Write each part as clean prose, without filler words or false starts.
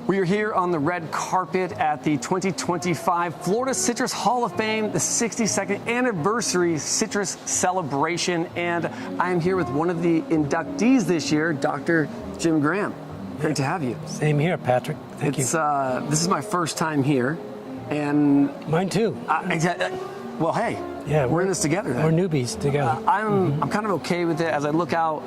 We are here on the red carpet at the 2025 Florida Citrus Hall of Fame, the 62nd anniversary citrus celebration. And I'm here with one of the inductees this year, Dr. Jim Graham. Great to have you. Same here, Patrick. Thank you. This is my first time here. And mine too. Well, hey, yeah, we're in this together. We're newbies together. I'm kind of okay with it. As I look out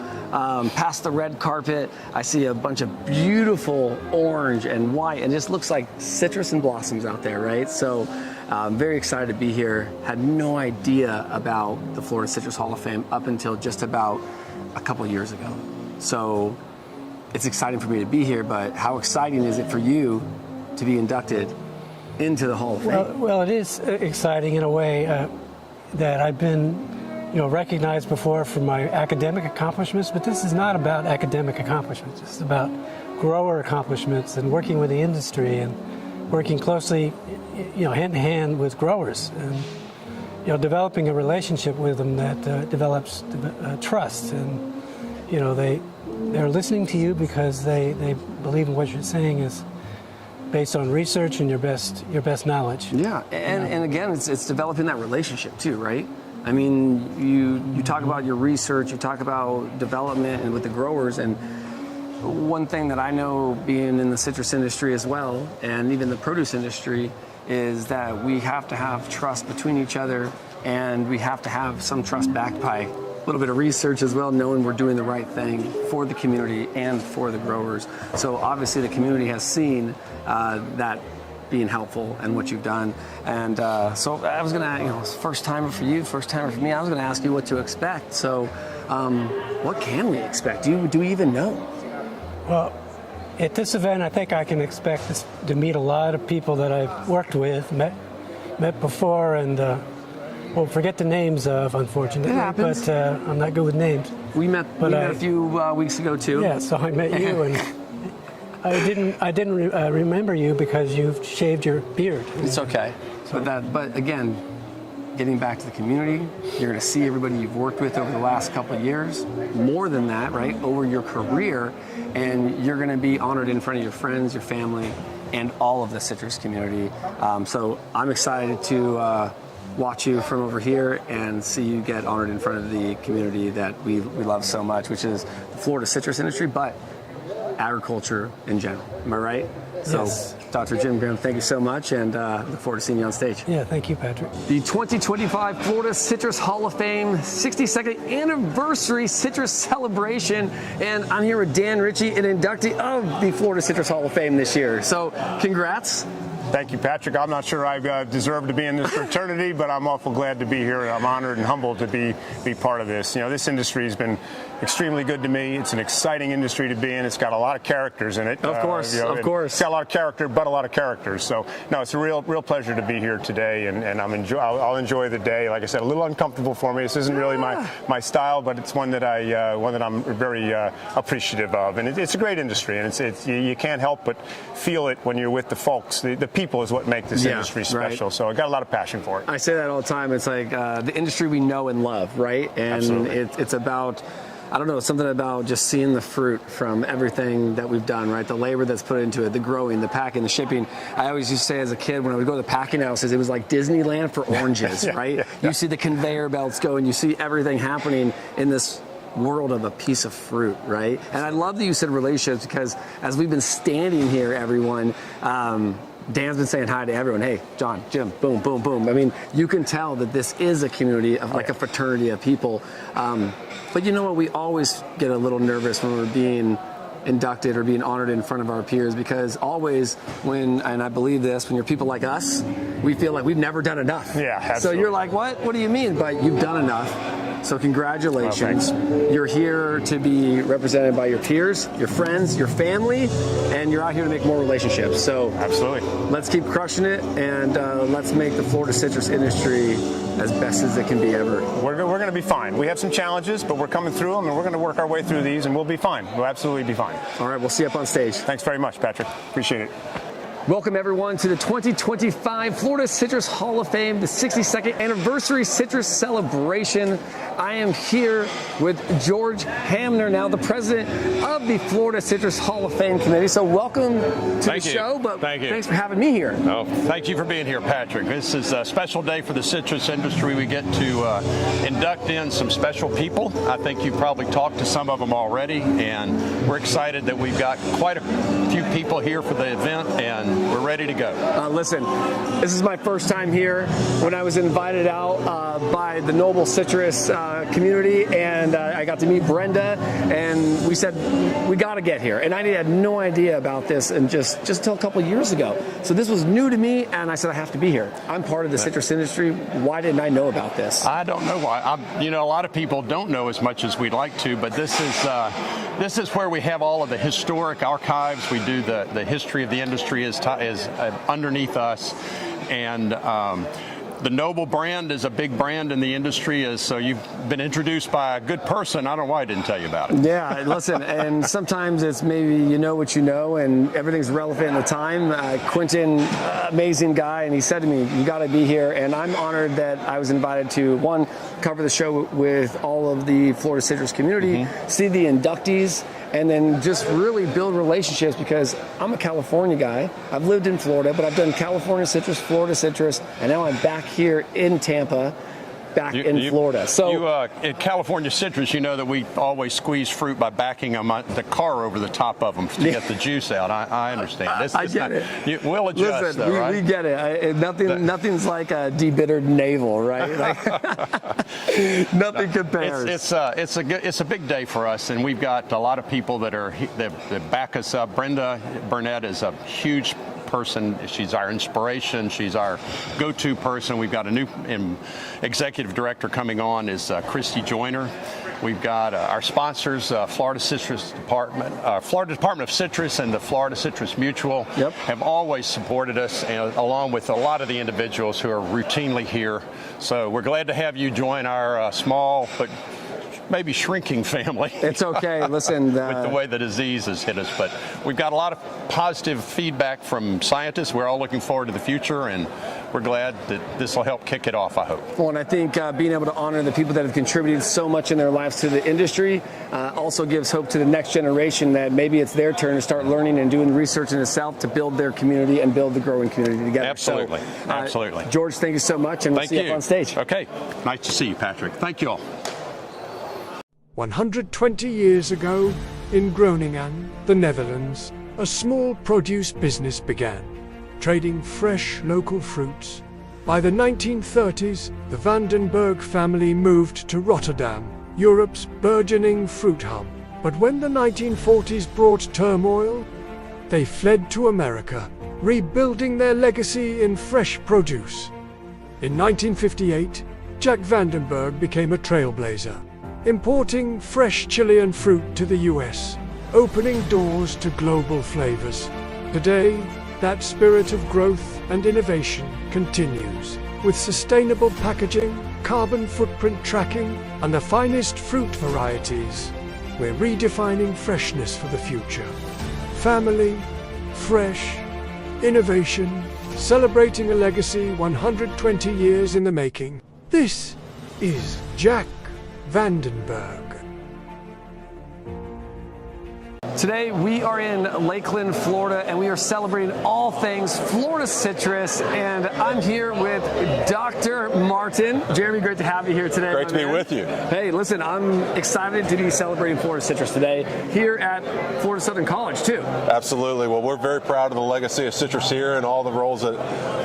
past the red carpet, I see a bunch of beautiful orange and white, and it just looks like citrus and blossoms out there, right? So I'm very excited to be here. Had no idea about the Florida Citrus Hall of Fame up until just about a couple of years ago. So it's exciting for me to be here, but how exciting is it for you to be inducted into the Hall of Fame? Well, it is exciting in a way that I've been, recognized before for my academic accomplishments, but this is not about academic accomplishments. It's about grower accomplishments and working with the industry and working closely, hand in hand with growers and, developing a relationship with them that develops trust. And, they're listening to you because they believe in what you're saying is based on research and your best knowledge. Yeah, and again, it's developing that relationship too, right? I mean, you talk about your research, you talk about development and with the growers, and one thing that I know being in the citrus industry as well, and even the produce industry, is that we have to have trust between each other, and we have to have some trust backed by a little bit of research as well, knowing we're doing the right thing for the community and for the growers. So obviously the community has seen that being helpful and what you've done. And so I was gonna, first timer for you, first timer for me, I was gonna ask you what to expect. So what can we expect? Do we even know? Well, at this event, I think I can expect to meet a lot of people that I've worked with, met before, and forget the names of, unfortunately, but I'm not good with names. We met a few weeks ago too. Yeah, so I met you, and I didn't remember you because you've shaved your beard. It's okay. But again, getting back to the community, you're going to see everybody you've worked with over the last couple of years. More than that, right? Over your career, and you're going to be honored in front of your friends, your family, and all of the citrus community. So I'm excited to watch you from over here and see you get honored in front of the community that we love so much, which is the Florida citrus industry, but agriculture in general. Am I right? Yes. So, Dr. Jim Graham, thank you so much, and look forward to seeing you on stage. Yeah, thank you, Patrick. The 2025 Florida Citrus Hall of Fame 62nd anniversary citrus celebration, and I'm here with Dan Ritchie, an inductee of the Florida Citrus Hall of Fame this year. So, congrats. Thank you, Patrick. I'm not sure I deserve to be in this fraternity, but I'm awful glad to be here, and I'm honored and humbled to be part of this. This industry has been extremely good to me. It's an exciting industry to be in. It's got a lot of characters in it. Of course, of course. It's got a lot of character, but a lot of characters. So, no, it's a real pleasure to be here today, and I'll enjoy the day. Like I said, a little uncomfortable for me. This isn't really my style, but it's one that I'm very appreciative of. And it's a great industry, and you can't help but feel it when you're with the folks. The people is what make this industry special. Right. So I got a lot of passion for it. I say that all the time. It's like the industry we know and love, right? And absolutely. It's about, I don't know, something about just seeing the fruit from everything that we've done, right? The labor that's put into it, the growing, the packing, the shipping. I always used to say as a kid when I would go to the packing houses, it was like Disneyland for oranges, right? You see the conveyor belts go, and you see everything happening in this world of a piece of fruit, right? And I love that you said relationships, because as we've been standing here, everyone, Dan's been saying hi to everyone. Hey, John, Jim, boom, boom, boom. I mean, you can tell that this is a community of like a fraternity of people. But you know what? We always get a little nervous when we're being inducted or being honored in front of our peers, because always when, and I believe this, when you're people like us, we feel like we've never done enough. Yeah, absolutely. So you're like, what do you mean? But you've done enough. So congratulations. Well, you're here to be represented by your peers, your friends, your family, and you're out here to make more relationships. So absolutely. Let's keep crushing it, and let's make the Florida citrus industry as best as it can be ever. We're going to be fine. We have some challenges, but we're coming through them, and we're going to work our way through these, and we'll be fine. We'll absolutely be fine. All right, we'll see you up on stage. Thanks very much, Patrick. Appreciate it. Welcome everyone to the 2025 Florida Citrus Hall of Fame, the 62nd anniversary citrus celebration. I am here with George Hamner, now the president of the Florida Citrus Hall of Fame committee. So welcome to the show, but thanks for having me here. Oh, thank you for being here, Patrick. This is a special day for the citrus industry. We get to induct in some special people. I think you probably talked to some of them already, and we're excited that we've got quite a few people here for the event, and we're ready to go. Listen, this is my first time here. When I was invited out by the Noble Citrus community, and I got to meet Brenda, and we said, we got to get here. And I had no idea about this and just until a couple of years ago. So this was new to me, and I said, I have to be here. I'm part of the citrus industry. Why didn't I know about this? I don't know why. A lot of people don't know as much as we'd like to, but this is where we have all of the historic archives. We do the history of the industry is underneath us, and the Noble brand is a big brand in the industry. So you've been introduced by a good person. I don't know why I didn't tell you about it. Yeah, listen, and sometimes it's maybe you know what you know, and everything's relevant at the time. Quentin, amazing guy, and he said to me, you got to be here, and I'm honored that I was invited to, one, cover the show with all of the Florida citrus community, see the inductees, and then just really build relationships, because I'm a California guy. I've lived in Florida, but I've done California citrus, Florida citrus, and now I'm back here in Tampa, in Florida. So in California citrus, you know that we always squeeze fruit by backing the car over the top of them to get the juice out. I understand. I get it. We'll adjust. Listen, though, right? we get it. Nothing's like a debittered navel, right? Nothing compares. It's a big day for us, and we've got a lot of people that back us up. Brenda Burnett is a huge person. She's our inspiration. She's our go-to person. We've got a new executive director coming on, is Christy Joyner. We've got our sponsors, Florida Citrus Department, Florida Department of Citrus, and the Florida Citrus Mutual have always supported us, and along with a lot of the individuals who are routinely here. So we're glad to have you join our small but maybe shrinking family. It's okay. Listen, with the way the disease has hit us, but we've got a lot of positive feedback from scientists. We're all looking forward to the future, and we're glad that this will help kick it off, I hope. Well, and I think being able to honor the people that have contributed so much in their lives to the industry also gives hope to the next generation that maybe it's their turn to start learning and doing research in itself to build their community and build the growing community together. Absolutely. So, absolutely. George, thank you so much, and we'll see you up on stage. Okay. Nice to see you, Patrick. Thank you all. 120 years ago, in Groningen, the Netherlands, a small produce business began, trading fresh local fruits. By the 1930s, the Vandenberg family moved to Rotterdam, Europe's burgeoning fruit hub. But when the 1940s brought turmoil, they fled to America, rebuilding their legacy in fresh produce. In 1958, Jack Vandenberg became a trailblazer, importing fresh Chilean fruit to the US, opening doors to global flavors. Today, that spirit of growth and innovation continues, with sustainable packaging, carbon footprint tracking, and the finest fruit varieties. We're redefining freshness for the future. Family, fresh, innovation, celebrating a legacy 120 years in the making. This is Jack Vandenberg. Today we are in Lakeland, Florida, and we are celebrating all things Florida citrus, and I'm here with Dr. Martin. Jeremy, great to have you here today. Great to be with you. Hey, listen, I'm excited to be celebrating Florida citrus today here at Florida Southern College, too. Absolutely. Well, we're very proud of the legacy of citrus here and all the roles that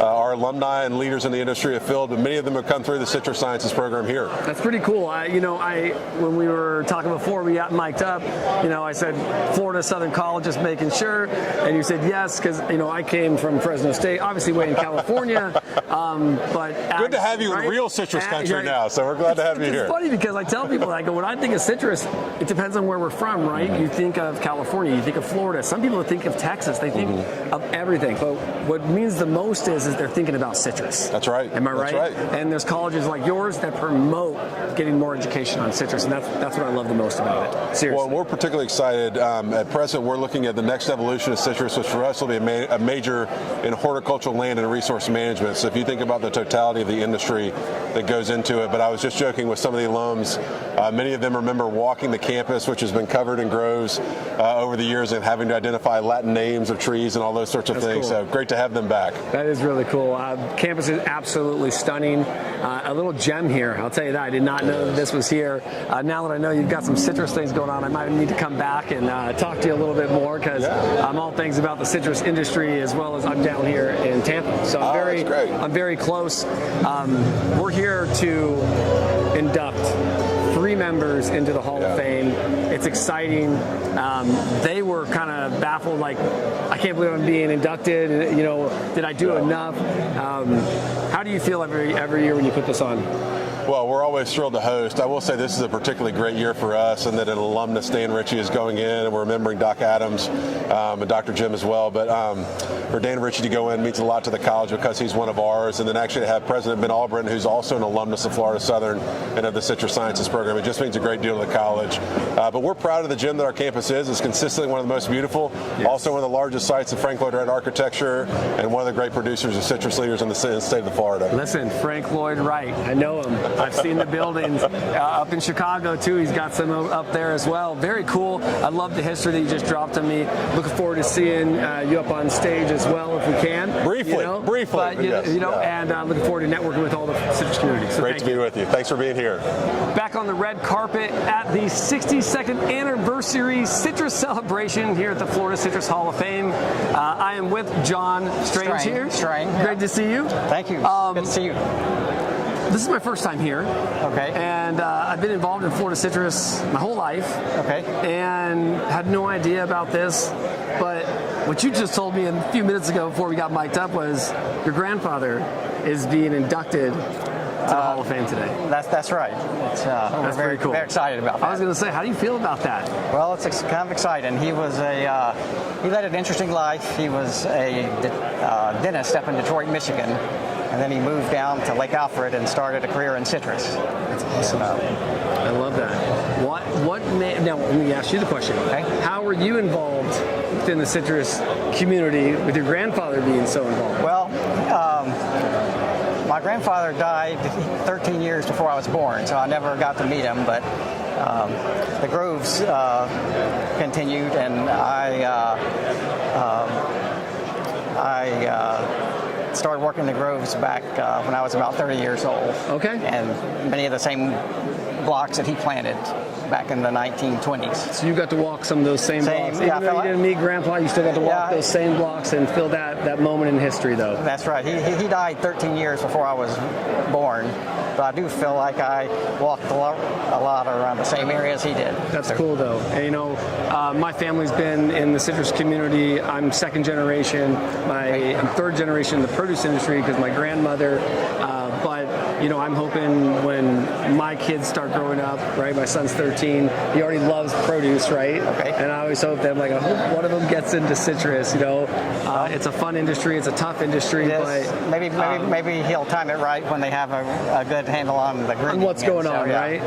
our alumni and leaders in the industry have filled, but many of them have come through the Citrus Sciences program here. That's pretty cool. When we were talking before we got mic'd up, I said Florida Southern College, just making sure, and you said yes, because I came from Fresno State, obviously way in California, but good to have you in real citrus country now, so we're glad to have you here. It's funny because I tell people, I go, when I think of citrus, it depends on where we're from, right? You think of California, you think of Florida, some people think of Texas, they think of everything, but what means the most is they're thinking about citrus. That's right. Am I right? That's right. And there's colleges like yours that promote getting more education on citrus, and that's what I love the most about it. Seriously. Well, we're particularly excited. At present, we're looking at the next evolution of citrus, which for us will be a major in horticultural land and resource management. So if you think about the totality of the industry that goes into it, but I was just joking with some of the alums, many of them remember walking the campus, which has been covered in groves over the years, and having to identify Latin names of trees and all those sorts of things. Cool. So great to have them back. That is really cool. Campus is absolutely stunning. A little gem here, I'll tell you that. I did not know that this was here. Now that I know you've got some citrus things going on, I might need to come back and talk to you a little bit more, because I'm all things about the citrus industry, as well as I'm down here in Tampa. So I'm very close. We're here to induct 3 members into the Hall of Fame. It's exciting. They were kind of baffled, like, I can't believe I'm being inducted. You know, did I do enough? How do you feel every year when you put this on? Well, we're always thrilled to host. I will say this is a particularly great year for us, and that an alumnus, Dan Ritchie, is going in, and we're remembering Doc Adams and Dr. Jim as well. But for Dan Ritchie to go in means a lot to the college, because he's one of ours, and then actually to have President Ben Albritton, who's also an alumnus of Florida Southern and of the Citrus Sciences program, it just means a great deal to the college. But we're proud of the gym that our campus is. It's consistently one of the most beautiful, also one of the largest sites of Frank Lloyd Wright architecture, and one of the great producers of citrus leaders in the state of Florida. Listen, Frank Lloyd Wright, I know him. I've seen the buildings up in Chicago too. He's got some up there as well. Very cool. I love the history that you just dropped on me. Looking forward to seeing you up on stage as well, if we can. Briefly. But, yes, and looking forward to networking with all the citrus community. So great to be with you. Thanks for being here. Back on the red carpet at the 62nd anniversary citrus celebration here at the Florida Citrus Hall of Fame. I am with John Strange here. Great to see you. Thank you. Good to see you. This is my first time here. Okay. And I've been involved in Florida citrus my whole life. Okay. And had no idea about this. But what you just told me a few minutes ago before we got mic'd up was your grandfather is being inducted to the Hall of Fame today. That's right. We're very cool. Very excited about that. I was going to say, how do you feel about that? Well, it's kind of exciting. He was he led an interesting life. He was a dentist up in Detroit, Michigan. And then he moved down to Lake Alfred and started a career in citrus. That's awesome. I love that. Now, let me ask you the question. Okay. How were you involved within the citrus community with your grandfather being so involved? Well, my grandfather died 13 years before I was born, so I never got to meet him, but the groves continued, and I started working the groves back when I was about 30 years old. Okay. And many of the same blocks that he planted back in the 1920s. So you got to walk some of those same blocks. Even though you didn't meet Grandpa, you still got to walk those same blocks and feel that moment in history, though. That's right. He died 13 years before I was born. But I do feel like I walked a lot around the same area as he did. That's cool, though. And, my family's been in the citrus community. I'm second generation. I'm third generation in the produce industry because my grandmother. But I'm hoping when my kids start growing up, right? My son's 13. He already loves produce, right? Okay. And I always hope that I hope one of them gets into citrus. It's a fun industry. It's a tough industry. But maybe he'll time it right when they have a good handle on the green. On what's going on, right?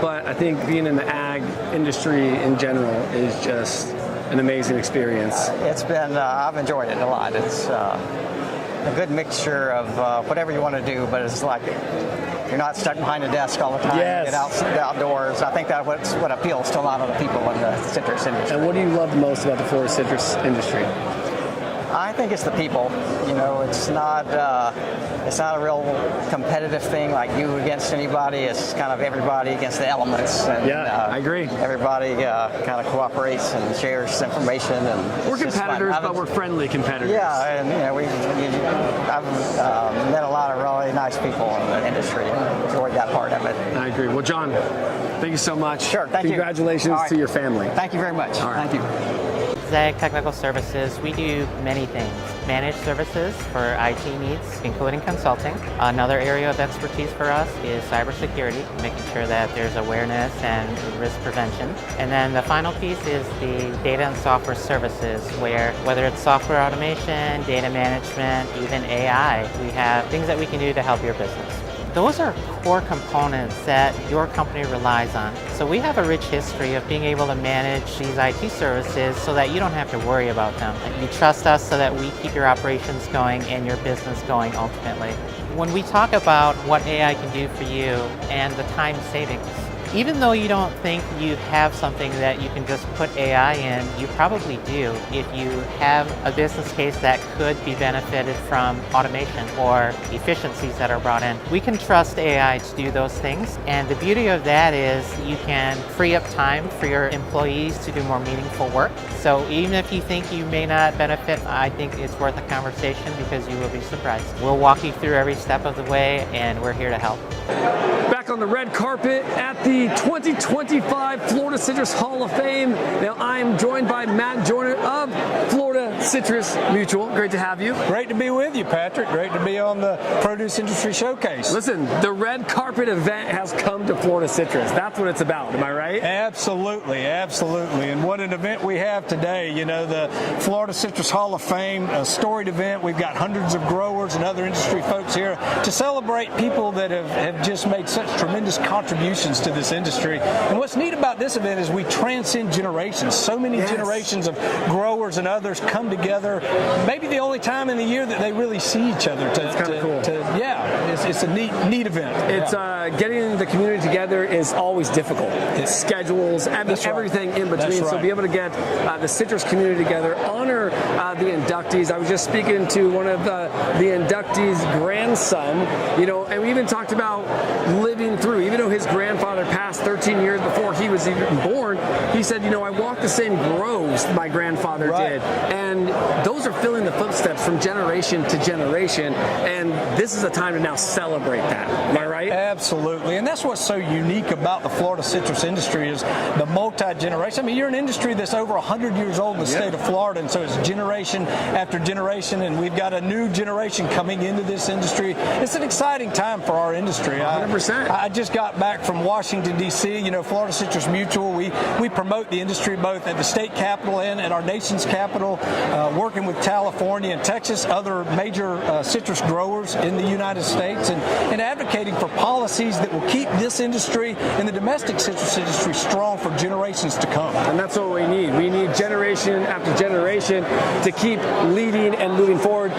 But I think being in the ag industry in general is just an amazing experience. It's been, I've enjoyed it a lot. It's a good mixture of whatever you want to do, but it's like you're not stuck behind a desk all the time. Yes. You get outdoors. I think that's what appeals to a lot of the people in the citrus industry. And what do you love most about the Florida citrus industry? I think it's the people. It's not a real competitive thing like you against anybody. It's kind of everybody against the elements. And, I agree. Everybody kind of cooperates and shares information. And we're competitors, but we're friendly competitors. Yeah, and I've met a lot of really nice people in the industry and enjoyed that part of it. I agree. Well, John, thank you so much. Sure, thank you. Congratulations to your family. Thank you very much. All right. Thank you. Zag Technical Services, we do many things. Managed services for IT needs, including consulting. Another area of expertise for us is cybersecurity, making sure that there's awareness and risk prevention. And then the final piece is the data and software services, where whether it's software automation, data management, even AI, we have things that we can do to help your business. those are core components that your company relies on. So we have a rich history of being able to manage these IT services so that you don't have to worry about them. You trust us so that we keep your operations going and your business going ultimately. When we talk about what AI can do for you and the time savings, even though you don't think you have something that you can just put AI in, you probably do if you have a business case that could be benefited from automation or efficiencies that are brought in. We can trust AI to do those things, and the beauty of that is you can free up time for your employees to do more meaningful work. So even if you think you may not benefit, I think it's worth a conversation because you will be surprised. We'll walk you through every step of the way, and we're here to help. Back on the red carpet at the 2025 Florida Citrus Hall of Fame. Now I'm joined by Matt Joyner of Florida Citrus Mutual. Great to have you. Great to be with you, Patrick. Great to be on the Produce Industry Showcase. Listen, the red carpet event has come to Florida Citrus. That's what it's about. Am I right? Absolutely, absolutely. And what an event we have today. You know, the Florida Citrus Hall of Fame, a storied event. We've got hundreds of growers and other industry folks here to celebrate people that have just made such tremendous contributions to this industry. And what's neat about this event is we transcend generations. So many generations of growers and others come together. Maybe the only time in the year that they really see each other. That's kind of cool. It's a neat event. It's getting the community together is always difficult. It's schedules, everything in between. That's right. So be able to get the citrus community together, honor the inductees. I was just speaking to one of the inductees' grandson, you know, and we even talked about living through, even though his grandfather passed 13 years before he was even born, he said, you know, I walked the same groves my grandfather did. And those are filling the footsteps from generation to generation. And this is a time to now celebrate that. Am I right? Absolutely. And that's what's so unique about the Florida citrus industry is the multi-generation. I mean, you're an industry that's over 100 years old in the state of Florida, and so it's generation after generation, and we've got a new generation coming into this industry. It's an exciting time for our industry. 100%. I just got back from Washington, D.C. You know, Florida Citrus Mutual, we promote the industry both at the state capitol and at our nation's capital, working with California and Texas, other major citrus growers in the United States, and advocating for policies that will keep this industry and the domestic citrus industry strong for generations to come. And that's what we need. We need generation after generation to keep leading and moving forward.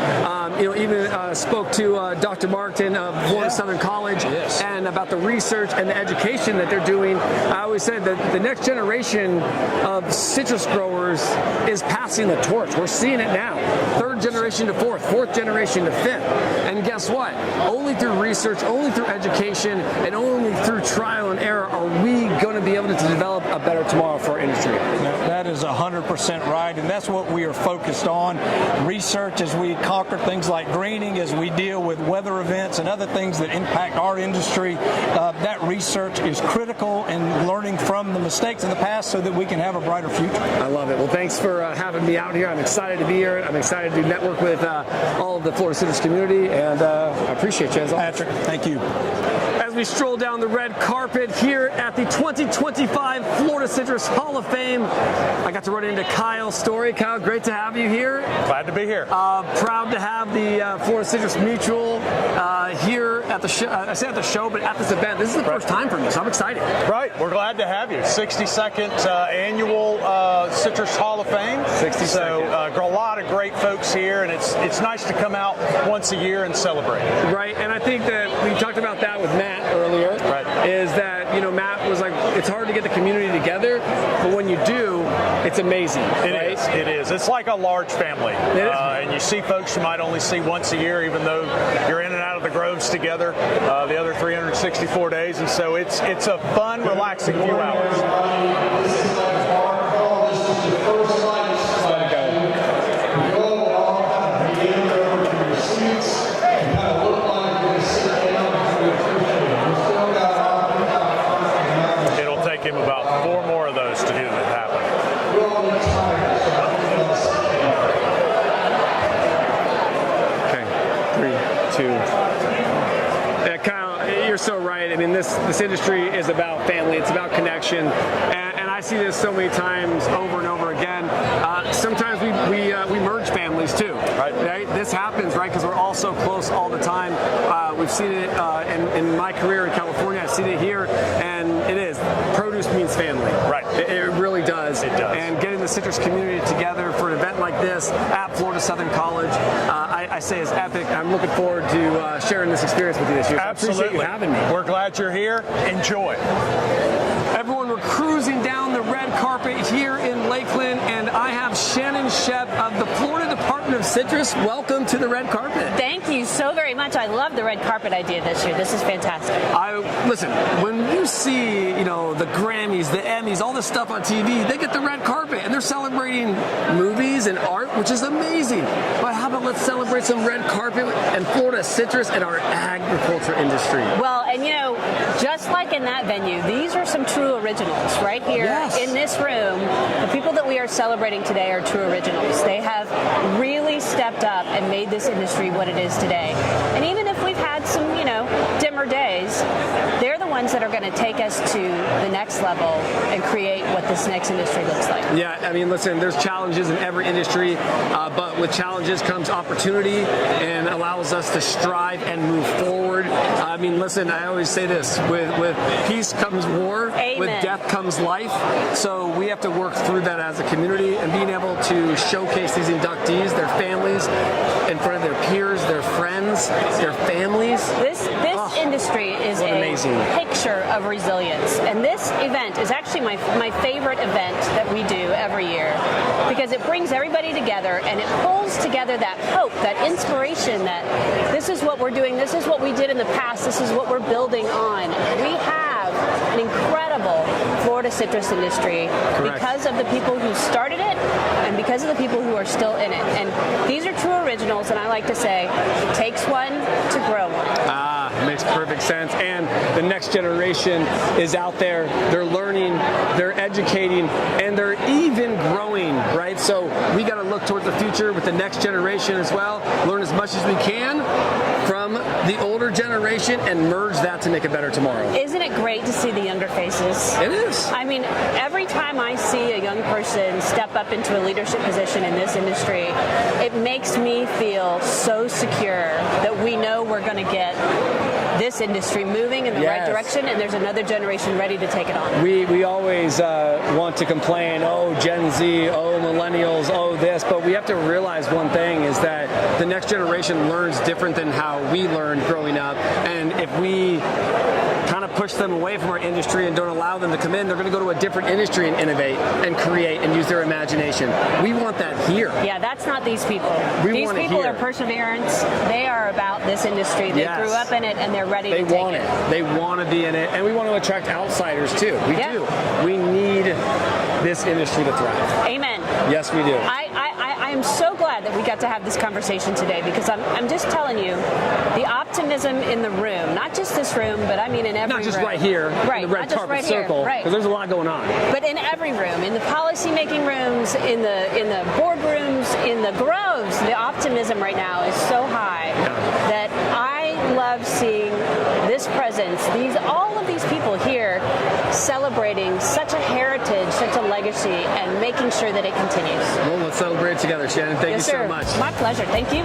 You know, even spoke to Dr. Martin of Florida Southern College and about the research and the education that they're doing. I always said that the next generation of citrus growers is passing the torch. We're seeing it now. Third generation to fourth generation to fifth. And guess what? Only through research, only through education, and only through trial and error are we going to be able to develop a better tomorrow for our industry. That is 100% right, and that's what we are focused on. Research as we conquer things like greening, as we deal with weather events and other things that impact our industry. That research is critical in learning from the mistakes in the past so that we can have a brighter future. I love it. Well, thanks for having me out here. I'm excited to be here. I'm excited to network with all of the Florida Citrus community, and I appreciate you as always. Patrick, thank you. As we stroll down the red carpet here at the 2025 Florida Citrus Hall of Fame, I got to run into Kyle Story. Kyle, great to have you here. Glad to be here. Proud to have the Florida Citrus Mutual here at the show. I say at the show, but at this event. This is the first time for me, so I'm excited. Right, we're glad to have you. 62nd annual Citrus Hall of Fame. 62nd. So a lot of great folks here, and it's nice to come out once a year and celebrate. Right, and I think that we talked about that with Matt earlier. Right. Is that, you know, Matt was like, it's hard to get the community together, but when you do, it's amazing. It is. It's like a large family. And you see folks you might only see once a year, even though you're in and out of the groves together the other 364 days. And so it's a fun, relaxing few hours. Him about 4 more of those to do that happen. Okay, 3, 2. Yeah, Kyle, you're so right. I mean, this industry is about family. It's about connection, and I see this so many times over and over again. Sometimes we merge families too. Right? This happens, right? Because we're all so close all the time. We've seen it in in my career in California. I've seen it here, and it is. Produce means family. Right. It really does. It does. And getting the citrus community together for an event like this at Florida Southern College, I say is epic. I'm looking forward to sharing this experience with you this year. So Absolutely. I appreciate you having me. We're glad you're here. Enjoy. Everyone, we're cruising down the red carpet here in Lakeland, and I have Shannon Shep of the Florida Department of Citrus. Welcome to the red carpet. Thank you so very much. I love the red carpet idea this year. This is fantastic. Listen, when you see, the Grammys, the Emmys, all this stuff on TV, they get the red carpet, and they're celebrating movies and art, which is amazing. But how about let's celebrate some red carpet and Florida citrus and our agriculture industry? Well, and just like in that venue, these are some true originals right here in this room. The people that we are celebrating today are true originals. They have really stepped up and made this industry what it is today. And even if we've had some, dimmer days, they're the ones that are going to take us to the next level and create what this next industry looks like. Yeah, I mean, listen, there's challenges in every industry, but with challenges comes opportunity and allows us to strive and move forward. I mean, listen, I always say this, with peace comes war, Amen. With death comes life. So we have to work through that as a community, and being able to showcase these inductees, their families, in front of their peers, their friends, their families. This industry is amazing picture of resilience. And this event is actually my favorite event that we do every year, because it brings everybody together and it pulls together that hope, that inspiration that this is what we're doing, this is what we did in the past, this is what we're building on. We have an incredible Florida citrus industry. Correct. Because of the people who started it and because of the people who are still in it. And these are true originals, and I like to say, it takes one to grow one. Makes perfect sense. And the next generation is out there. They're learning, they're educating, and they're even growing, right? So we got to look towards the future with the next generation as well. Learn as much as we can from the older generation and merge that to make a better tomorrow. Isn't it great to see the younger faces? It is. I mean, every time I see a young person step up into a leadership position in this industry, it makes me feel so secure that we know we're going to get this industry moving in the right direction, and there's another generation ready to take it on. We always want to complain, oh, Gen Z, oh, millennials, oh, this, but we have to realize one thing is that the next generation learns different than how we learned growing up, and if we kind of push them away from our industry and don't allow them to come in, they're going to go to a different industry and innovate and create and use their imagination. We want that here. Yeah, that's not these people. These people are perseverance. They are about this industry. They grew up in it, and they're ready to take it. They want it. They want to be in it, and we want to attract outsiders too. We do. We need this industry to thrive. Amen. Yes, we do. I am so glad that we got to have this conversation today, because I'm just telling you, the optimism in the room, not just this room, but I mean in every room. Not just right here, right, in the red carpet circle, because there's a lot going on. But in every room, in the policy-making rooms, in the boardrooms, in the groves, the optimism right now is so high that I love seeing this presence, all of these people here celebrating such a heritage, such a legacy, and making sure that it continues. Well, let's celebrate together, Shannon. Thank you so much. My pleasure. Thank you.